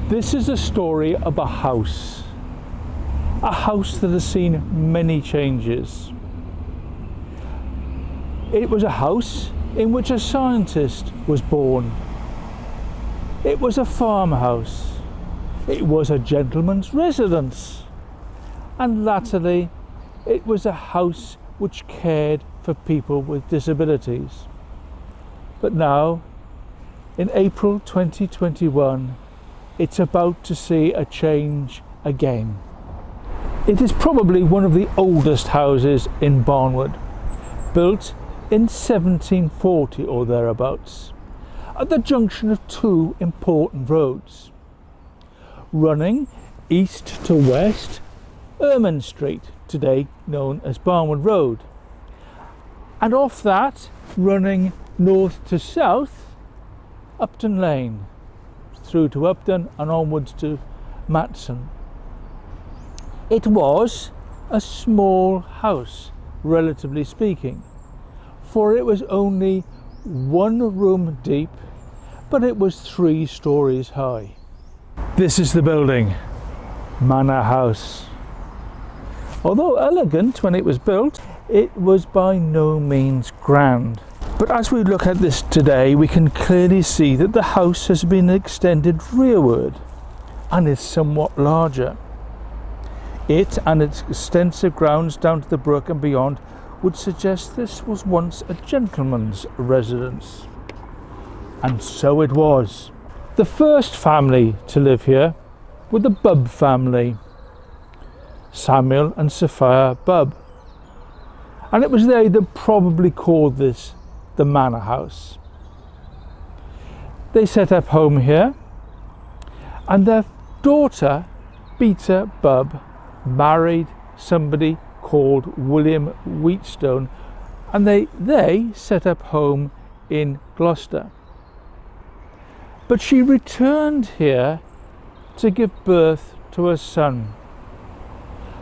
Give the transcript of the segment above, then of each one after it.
This is a story of a house that has seen many changes. It was a house in which a scientist was born. It was a farmhouse. It was a gentleman's residence. And latterly, it was a house which cared for people with disabilities. But now, in April 2021, it's about to see a change again. It is probably one of the oldest houses in Barnwood, built in 1740 or thereabouts, at the junction of two important roads. Running east to west, Ermine Street, today known as Barnwood Road, and off that, running north to south, Upton Lane, through to Upton and onwards to Matson. It was a small house, relatively speaking, for it was only one room deep, but it was 3 stories high. This is the building, Manor House. Although elegant when it was built, it was by no means grand. But as we look at this today, we can clearly see that the house has been extended rearward and is somewhat larger. It and its extensive grounds down to the brook and beyond would suggest this was once a gentleman's residence. And so it was. The first family to live here were the Bubb family, Samuel and Sophia Bubb. And it was they that probably called this the Manor House. They set up home here, and their daughter, Beta Bubb, married somebody called William Wheatstone, and they set up home in Gloucester. But she returned here to give birth to a son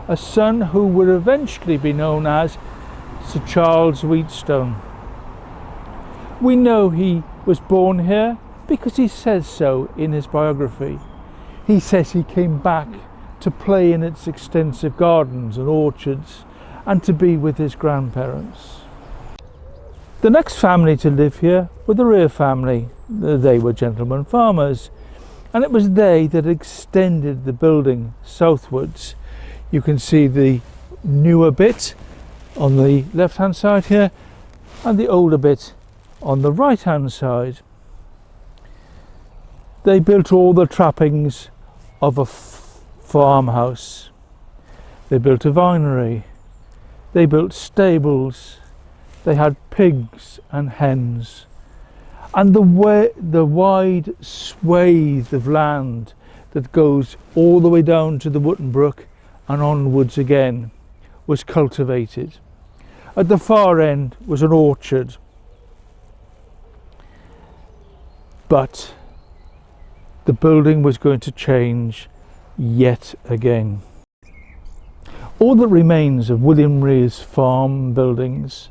who would eventually be known as Sir Charles Wheatstone. We know he was born here because he says so in his biography. He says he came back to play in its extensive gardens and orchards and to be with his grandparents. The next family to live here were the Rear family. They were gentlemen farmers, and it was they that extended the building southwards. You can see the newer bit on the left hand side here and the older bit on the right hand side. They built all the trappings of a farmhouse. They built a vinery, they built stables, they had pigs and hens, and the wide swathe of land that goes all the way down to the Wootton Brook and onwards again was cultivated. At the far end was an orchard. But the building was going to change yet again. All that remains of William Rear's farm buildings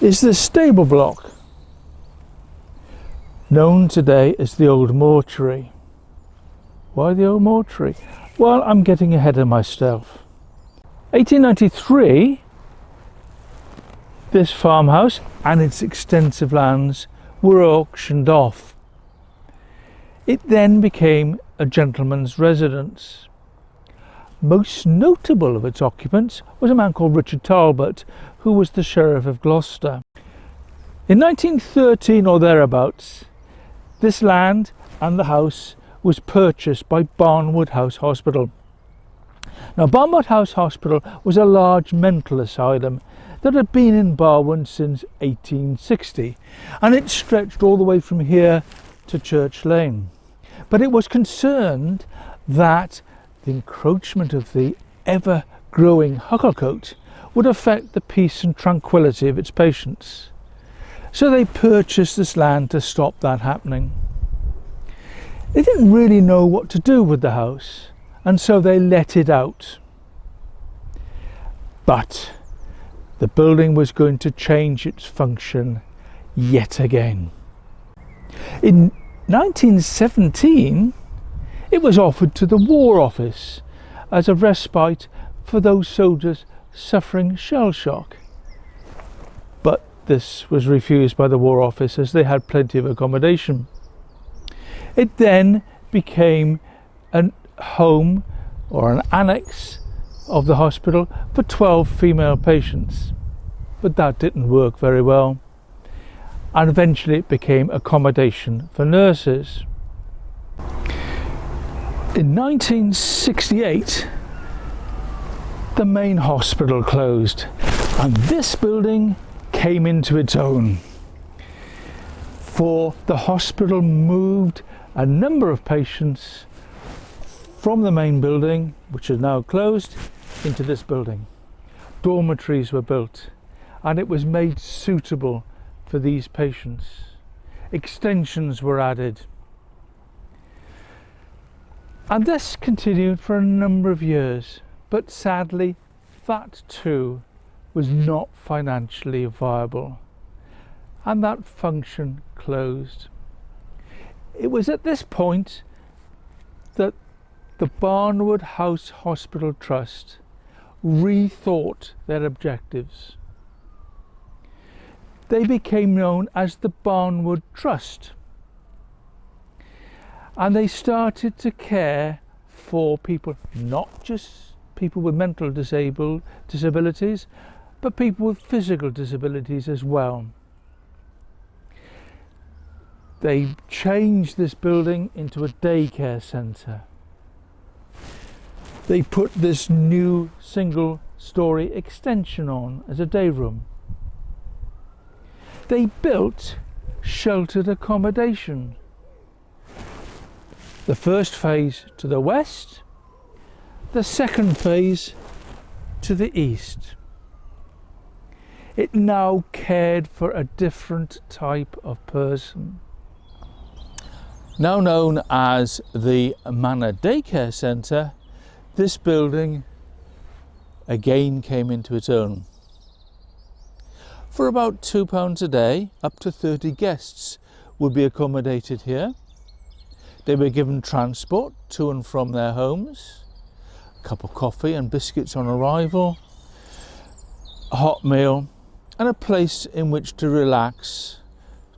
is the stable block, known today as the old mortuary. Why the old mortuary? Well, I'm getting ahead of myself. 1893, this farmhouse and its extensive lands were auctioned off. It then became a gentleman's residence. Most notable of its occupants was a man called Richard Talbot, who was the Sheriff of Gloucester. In 1913 or thereabouts, this land and the house was purchased by Barnwood House Hospital. Now, Barnwood House Hospital was a large mental asylum that had been in Barnwood since 1860, and it stretched all the way from here to Church Lane. But it was concerned that the encroachment of the ever-growing hucklecoat would affect the peace and tranquility of its patients. So they purchased this land to stop that happening. They didn't really know what to do with the house, and so they let it out. But the building was going to change its function yet again. In 1917, It was offered to the War Office as a respite for those soldiers suffering shell shock. But this was refused by the War Office as they had plenty of accommodation. It then became a home or an annex of the hospital for 12 female patients. But that didn't work very well. And eventually it became accommodation for nurses. In 1968, the main hospital closed and this building came into its own. For the hospital moved a number of patients from the main building, which is now closed, into this building. Dormitories were built and it was made suitable for these patients. Extensions were added. And this continued for a number of years, but sadly that too was not financially viable and that function closed. It was at this point that the Barnwood House Hospital Trust rethought their objectives. They became known as the Barnwood Trust, and they started to care for people, not just people with mental disabilities, but people with physical disabilities as well. They changed this building into a daycare centre. They put this new single-storey extension on as a day room. They built sheltered accommodation. The first phase to the west, the second phase to the east. It now cared for a different type of person. Now known as the Manor Daycare Centre, this building again came into its own. For about £2 a day, up to 30 guests would be accommodated here. They were given transport to and from their homes, a cup of coffee and biscuits on arrival, a hot meal, and a place in which to relax,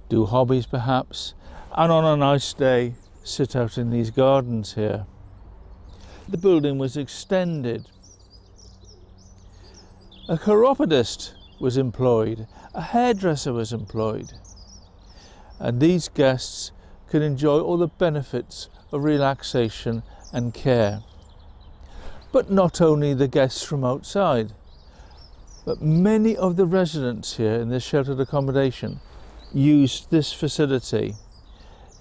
do hobbies perhaps, and on a nice day sit out in these gardens here. The building was extended. A chiropodist was employed, a hairdresser was employed, and these guests could enjoy all the benefits of relaxation and care. But not only the guests from outside, but many of the residents here in this sheltered accommodation used this facility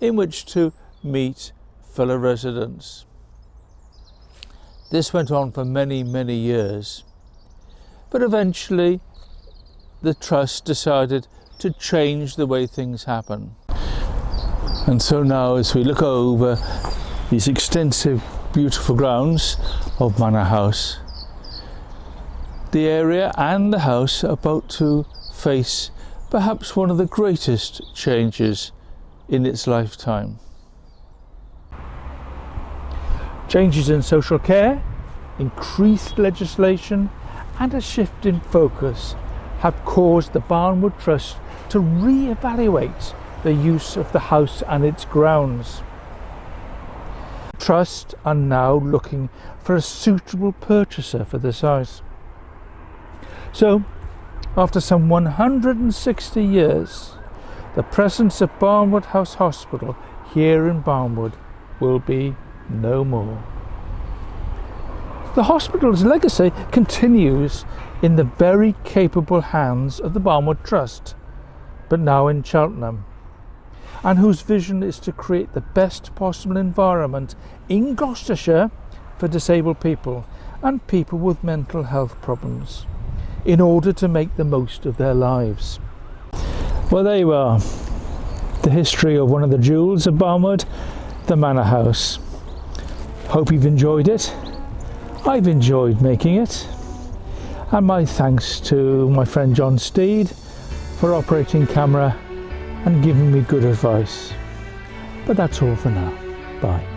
in which to meet fellow residents. This went on for many, many years, but eventually the Trust decided to change the way things happen. And so now, as we look over these extensive, beautiful grounds of Manor House, the area and the house are about to face perhaps one of the greatest changes in its lifetime. Changes in social care, increased legislation, and a shift in focus have caused the Barnwood Trust to re-evaluate the use of the house and its grounds. Trust are now looking for a suitable purchaser for this house. So, after some 160 years, the presence of Barnwood House Hospital here in Barnwood will be no more. The hospital's legacy continues in the very capable hands of the Barnwood Trust, but now in Cheltenham, and whose vision is to create the best possible environment in Gloucestershire for disabled people and people with mental health problems, in order to make the most of their lives. Well, there you are, the history of one of the jewels of Barnwood, the Manor House. Hope you've enjoyed it. I've enjoyed making it, and my thanks to my friend John Steed for operating camera and giving me good advice. But that's all for now. Bye.